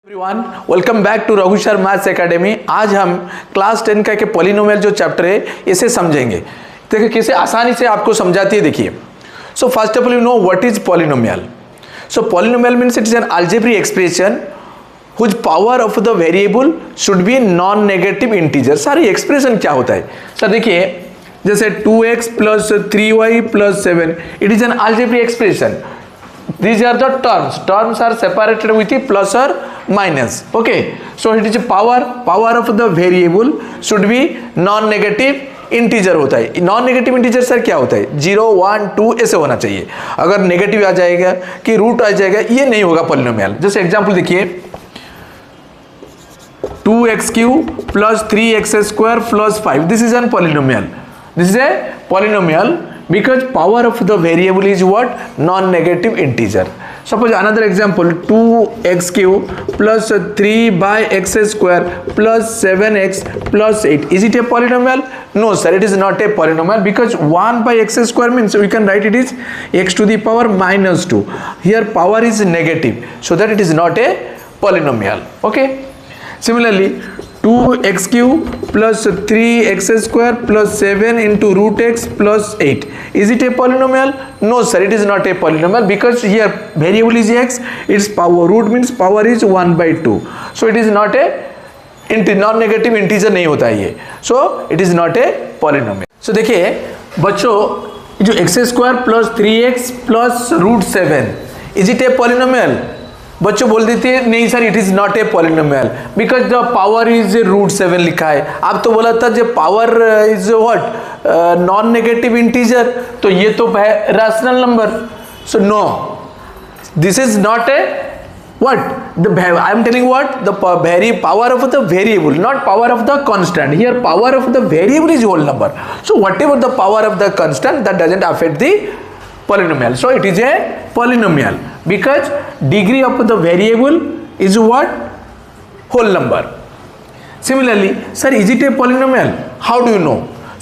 Everyone welcome back to Raghu sir maths academy. आज हम class 10 का एक पॉलिनोमियल जो चैप्टर है इसे समझेंगे। देखिए कैसे आसानी से आपको समझाती है। देखिए so first of all you know what is polynomial. So polynomial means it is an algebraic expression whose power of the variable should be non negative integer. Sorry expression क्या होता है सर? देखिए जैसे 2x plus 3y plus 7 it is an algebraic expression. These are the terms. Terms are separated with the plus or minus. Okay. So it is a power of the variable should be non-negative integer होता है. Non-negative integer sir क्या होता है? 0, 1, 2 ऐसे होना चाहिए. अगर negative आ जाएगा कि रूट आ जाएगा ये नहीं होगा पॉलिनोमियल. जैसे एग्जांपल देखिए 2x³ plus 3x² plus 5. This is an polynomial. This is a polynomial. Because power of the variable is what? Non-negative integer. Suppose another example 2x³ plus 3/x² plus 7x plus 8. Is it a polynomial? No sir, it is not a polynomial because 1/x² means we can write it is x to the power minus 2. Here power is negative, so that it is not a polynomial. Okay. Similarly 2x³ plus 3x² plus 7 into root x plus 8. Is it a polynomial? No sir, it is not a polynomial because here variable is x, its power root means power is 1/2. So it is not a non-negative integer नहीं होता है ये. So it is not a polynomial. So देखिए बच्चों जो x² plus 3x plus root 7 is it a polynomial? बच्चों बोल देते हैं नहीं sir it is not a polynomial because the power is root 7 लिखा है. आप तो बोला था जब power is what non negative integer तो ये तो rational number. So no this is not a what I am telling what the power of the variable not power of the constant. Here power of the variable is whole number. So whatever the power of the constant that doesn't affect the polynomial. So it is a polynomial because degree of the variable is what? Whole number. Similarly, sir, is it a polynomial? How do you know?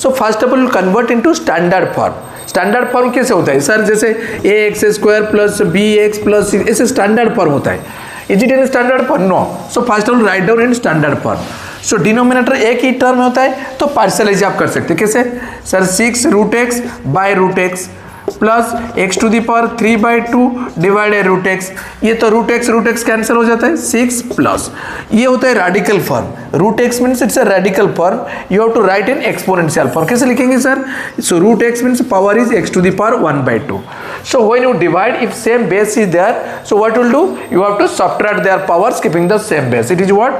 So first of all, convert into standard form. Standard form कैसे होता है sir? जैसे ax² plus bx plus c ऐसे standard form होता है. Is it in standard form? No. So first of all, write down in standard form. So denominator एक ही term होता है तो पार्शियलाइज आप कर सकते हैं. कैसे sir? 6 root x by root x plus x to the power 3/2 divided root x. ये तो रूट x कैंसिल हो जाता है. 6 प्लस ये होता है radical form. Root x means it's a radical form. You have to write in exponential form. कैसे लिखेंगे sir? So root x means power is x to the power 1/2. So when you divide, if same base is there, so what will do? You have to subtract their powers keeping the same base. It is what?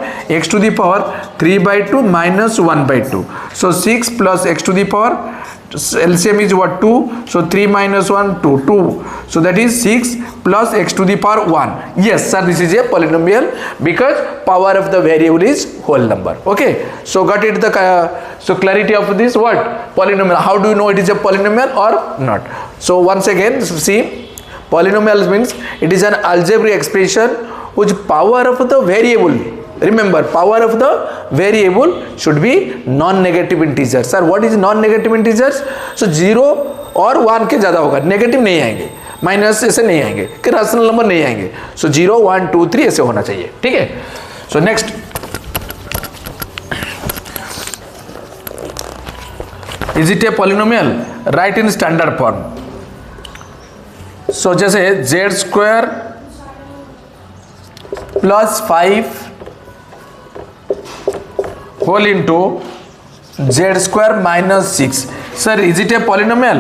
X to the power 3/2 minus 1/2. So 6 plus x to the power LCM is what? 2. So 3 minus 1 2. So that is 6 plus x to the power 1. Yes sir, this is a polynomial because power of the variable is whole number. Okay, so got it? The so clarity of this what? Polynomial. How do you know it is a polynomial or not? So once again see, polynomial means it is an algebraic expression whose power of the variable, remember power of the variable should be non-negative integer. Sir, what is non-negative integers? So 0 और 1 के ज़्यादा होगा. Negative नहीं आएंगे, minus ऐसे नहीं आएंगे कि रैशनल नंबर नहीं आएंगे. सो 0 1 2 3 ऐसे होना चाहिए. ठीक है. So next is it a polynomial? Right in standard form. So जैसे z² plus 5 whole into z² minus 6. Sir, is it a polynomial?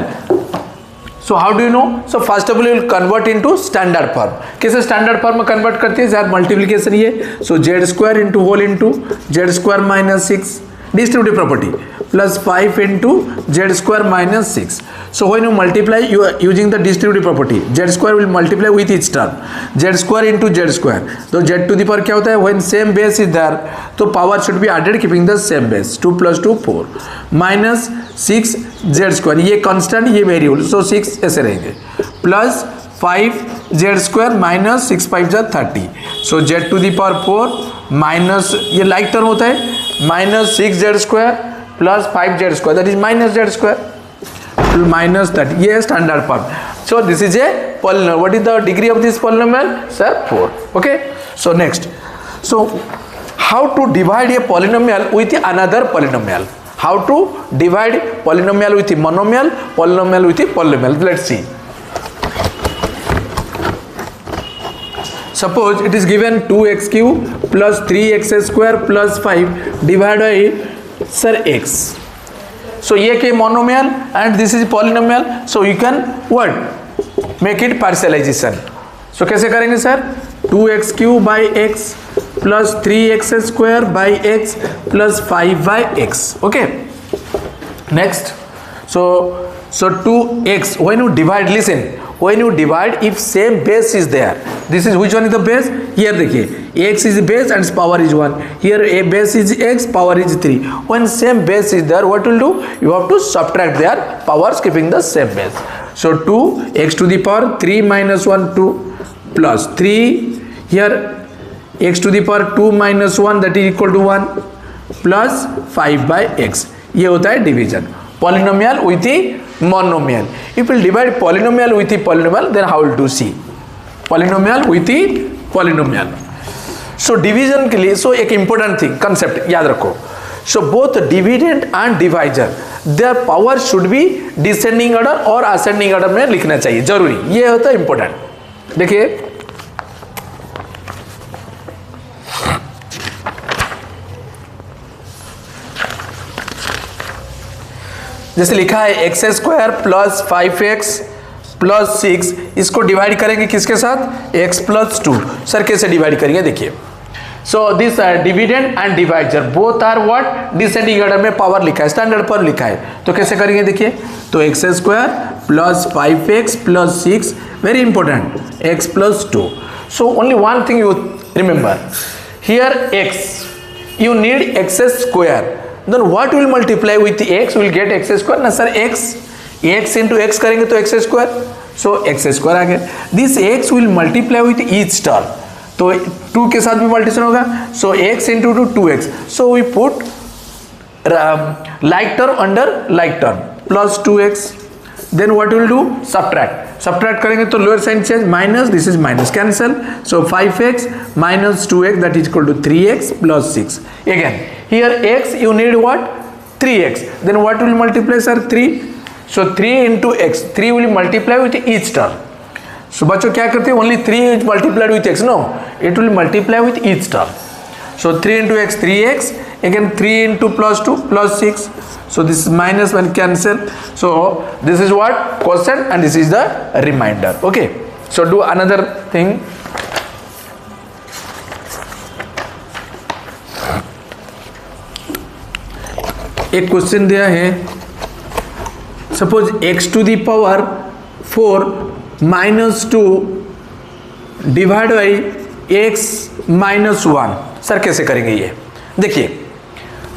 So how do you know? So first of all, you will convert into standard form. कैसे standard form में convert करते हैं? Sir multiplication ये. So z² into whole into z² minus 6 distributive property plus 5 into z² minus 6. So when you multiply, you are using the distributive property. Z² will multiply with each term. Z² into z². तो z to the power क्या होता है? When same base is there, तो power should be added keeping the same base. 2 plus 2 4 minus 6 z². ये constant, ये variable. So 6 ऐसे रहेंगे. Plus 5 z² minus 6 5 जा 30. So z to the power 4 minus ये like term होता है minus 6 z² plus 5 z² that is minus z² minus 30. ये standard form. So this is a polynomial. What is the degree of this polynomial? Sir, 4. Okay. So next. So how to divide a polynomial with another polynomial? How to divide polynomial with monomial, polynomial with polynomial? Let's see. Suppose it is given 2x cube plus 3x square plus 5 divided by sir x. So ये के monomial and this is polynomial. So you can what? Make it partialization. So कैसे करेंगे sir? 2x cube by x plus 3x square by x plus 5 by x. Okay. Next. So 2x, when you divide, listen, when you divide, if same base is there, this is which one is the base? Here देखिए, x is base and its power is 1. Here a base is x, power is 3. When same base is there, what will do? You have to subtract their powers keeping the same base. So 2x to the power 3 minus 1 2 plus 3, here x to the power 2 minus 1 that is equal to 1 plus 5 by x. ये होता है division. Polynomial with the monomial. If we divide polynomial with the polynomial, then how will do? See, polynomial with the polynomial. So division के लिए एक important thing concept याद रखो. So both dividend and divisor, their power should be descending order और ascending order में लिखना चाहिए, जरूरी. ये होता है important. देखिए जैसे लिखा है x square plus 5x plus 6, इसको डिवाइड करेंगे किसके साथ? x plus 2. सर कैसे डिवाइड करेंगे? देखिए, so this dividend and divisor both are what? Descending order में पावर लिखा है, स्टैंडर्ड पर लिखा है. तो कैसे करेंगे? देखिए, तो x square plus 5x plus 6, very important, x plus 2. So only one thing you remember, here x you need x square, then what will multiply with x? will get x square ना sir, x into x करेंगे तो x square, so x square आ गया. this x will multiply with each term, तो 2 के साथ भी multiplication होगा, so x into 2 2x, so we put like term under like term plus 2x. then what will do? subtract करेंगे तो lower sign change, minus, this is minus, cancel, so 5x minus 2x that is equal to 3x plus 6. again here x you need what? 3x, then what will multiply sir? 3, so 3 into x, 3 will multiply with each term. so बच्चों क्या करते हैं? only 3 is multiplied with x, no, it will multiply with each term. so 3 into x 3x, again 3 into plus 2 plus 6, so this is minus 1, cancel, so this is what? quotient and this is the remainder. okay, so do another thing. एक question दिया है, suppose x to the power 4 minus 2 divide by x minus 1. Sir कैसे करेंगे ये? देखिए,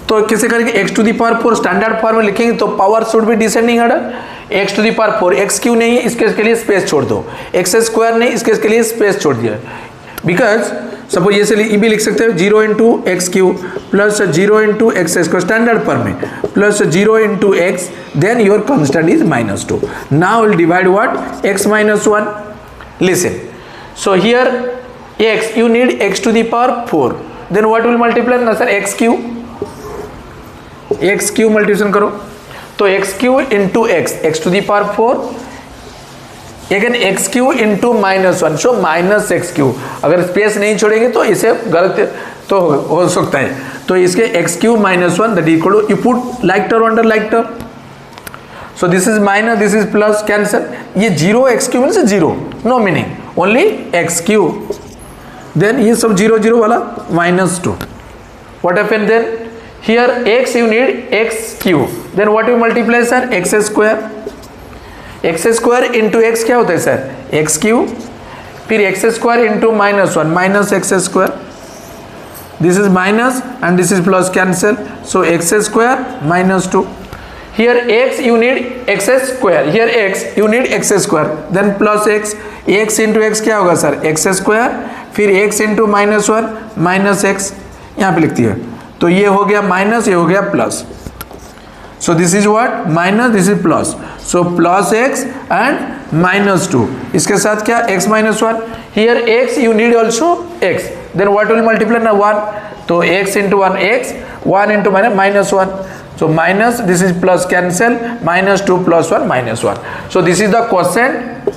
तो कैसे करेंगे? x to the power 4 standard form में लिखेंगे तो power should be descending order. x to the power 4, x क्यों नहीं है? इसके के लिए स्पेस छोड़ दो. x स्क्वायर नहीं, इसके के लिए स्पेस छोड़ दिया. बिकॉज सपोज ये से ये भी लिख सकते हो 0 into x cube plus 0 into x square standard form में plus 0 into x, then your constant is minus 2. Now will divide what? x minus 1. Listen, so here x you need x to the power 4, then what will multiply? ना sir x Q multiplication करो तो x Q into x to the power 4, again x Q into minus 1, so minus x Q. अगर space नहीं छोड़ेंगे तो इसे गलत तो हो सकता है, तो इसके x cube minus 1 that equal to, you put like term under like term, so this is minus, this is plus, cancel. ये 0 x cube means 0, no meaning, only x cube, then ये सब 0 0 वाला minus 2. What happened then? Here x you need x cube, then what you multiply sir? x square. X square into x क्या होता है sir? X Q, फिर x square into minus 1 minus x square, this is minus and this is plus, cancel, so x square minus 2. Here x you need x square, here x you need x square, then plus x, x into x क्या होगा sir? X square, फिर x into minus 1 minus x, यहाँ पे लिखती है, तो ये हो गया माइनस, ये हो गया plus. So this is what? Minus, this is plus. So plus x and minus 2. इसके साथ क्या? x minus 1. Here x you need also x. then what will multiply now 1, so x into 1 x, 1 into minus 1, so minus, this is plus cancel, minus 2 plus 1 minus 1, so this is the quotient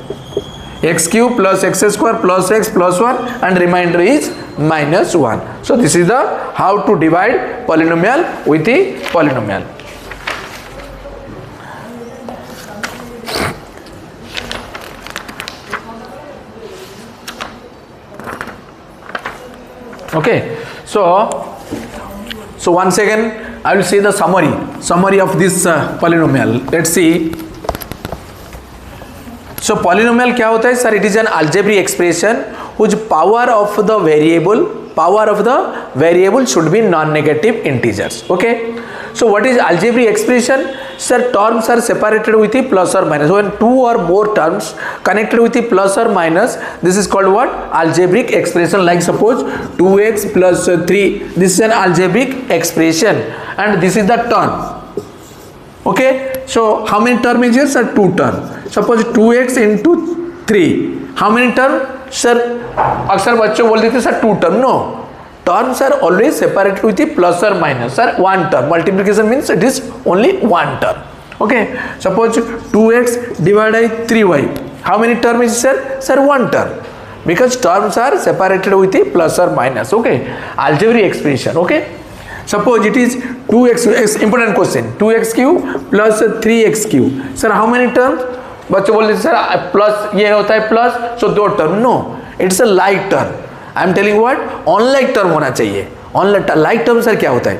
x cube plus x square plus x plus 1 and remainder is minus 1. So this is the how to divide polynomial with the polynomial. Okay, so once again I will say the summary of this polynomial. Let's see. So polynomial क्या होता है sir? It is an algebraic expression whose power of the variable should be non-negative integers. Okay. So what is algebraic expression? Sir, terms are separated with the plus or minus. When two or more terms connected with the plus or minus, this is called what? Algebraic expression. Like suppose 2x plus 3. This is an algebraic expression, and this is the term. Okay. So how many terms is here? Sir, 2 terms. Suppose 2x into 3. How many terms? Sir, अक्सर बच्चों बोल देते sir 2 term. No. Terms are always separated with the plus or minus. Sir, 1 term. Multiplication means it is only 1 term. Okay. Suppose 2x divided by 3y. How many terms is sir? Sir, 1 term. Because terms are separated with the plus or minus. Okay. Algebraic expression. Okay. Suppose it is 2x, important question, 2x cube plus 3x cube. Sir, how many terms? बच्चों बोल रहे sir plus ये होता है plus, so 2 term. No, it's a like term. I am telling what, unlike term होना चाहिए. Like term sir क्या होता है?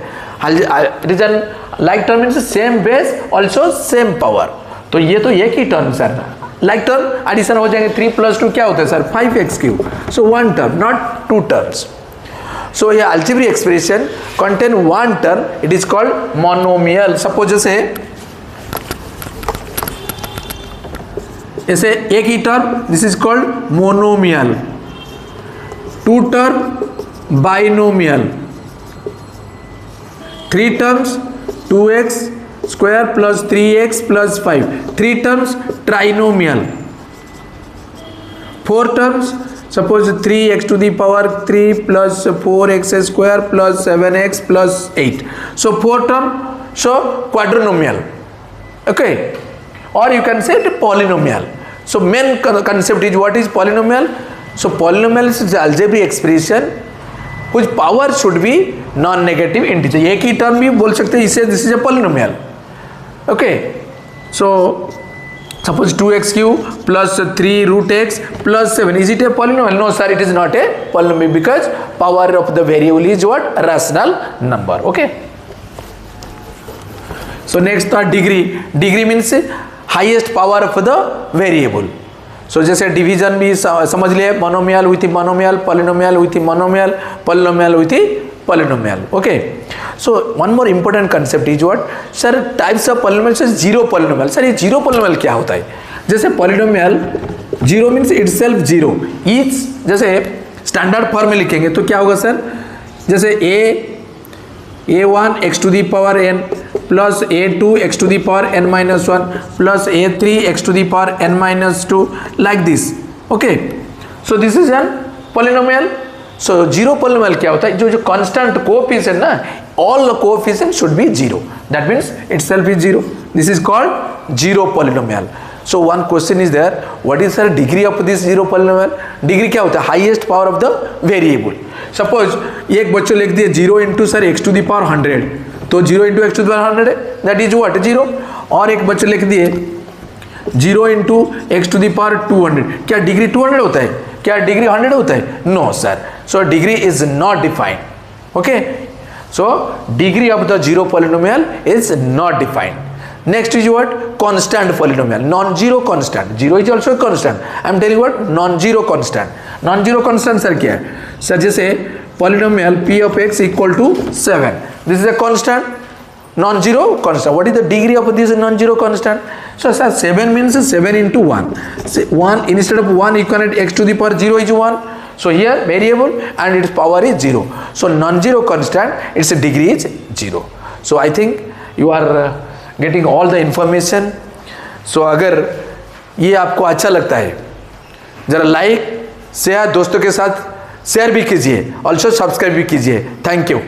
Reason like term means same base also same power. तो ये एक ही term sir. Like term addition हो जाएंगे. 3 + 2 क्या होता है सर? 5x cube. So 1 term, not 2 terms. So ये algebraic expression contain 1 term, it is called monomial. Suppose जैसे एक ही term, this is called monomial. 2 term binomial. 3 terms 2x square plus 3x plus 5. 3 terms trinomial. 4 terms, suppose 3x to the power 3 plus 4x square plus 7x plus 8. So 4 term, so quadrinomial. Okay, or you can say it polynomial. So main concept is what is polynomial? So polynomial is the algebraic expression whose power should be non-negative integer. एक ही term भी बोल सकते हैं इसे, this is a polynomial. Okay, so suppose 2x cube plus 3 root x plus 7. Is it a polynomial? No sir, it is not a polynomial because power of the variable is what? Rational number. Okay. So next degree. Degree means highest power of the variable. So जैसे division भी समझ लिए, monomial with monomial, polynomial with monomial, polynomial with polynomial. Okay. So one more important concept is what? Sir, types of polynomial is zero polynomial. Sir, ये zero polynomial क्या होता है? जैसे polynomial zero means itself zero. Each जैसे standard form में लिखेंगे तो क्या होगा सर? जैसे a1 x to the power n plus a2 x to the power n minus 1 plus a3 x to the power n minus 2, like this. Okay. So this is an polynomial. So zero polynomial क्या होता है? जो constant coefficient ना, all the coefficients should be zero. That means itself is zero. This is called zero polynomial. So one question is there, what is the degree of this zero polynomial? Degree क्या होता है? Highest power of the variable. Suppose एक बच्चों लिख दिए 0 into sir x to the power 100, तो 0 into x to the power 100 है, that is what? 0. और एक बच्चों लिख दिए 0 into x to the power 200, क्या डिग्री 200 होता है? क्या डिग्री 100 होता है? No sir. So degree is not defined. Okay. So degree of the zero polynomial is not defined. Next is what? Constant polynomial. Non-zero constant. Zero is also a constant. I am telling what? Non-zero constant. Non-zero constant sir क्या है? Sir जैसे polynomial p of x equal to 7. This is a constant. Non-zero constant. What is the degree of this non-zero constant? So sir, 7 means 7 into 1. Say 1 instead of 1 you can write x to the power 0 is 1. So here variable and its power is 0. So non-zero constant, its degree is 0. So I think you are getting all the information. So अगर ये आपको अच्छा लगता है, जरा like share दोस्तों के साथ शेयर भी कीजिए, ऑल्सो सब्सक्राइब भी कीजिए। Thank you.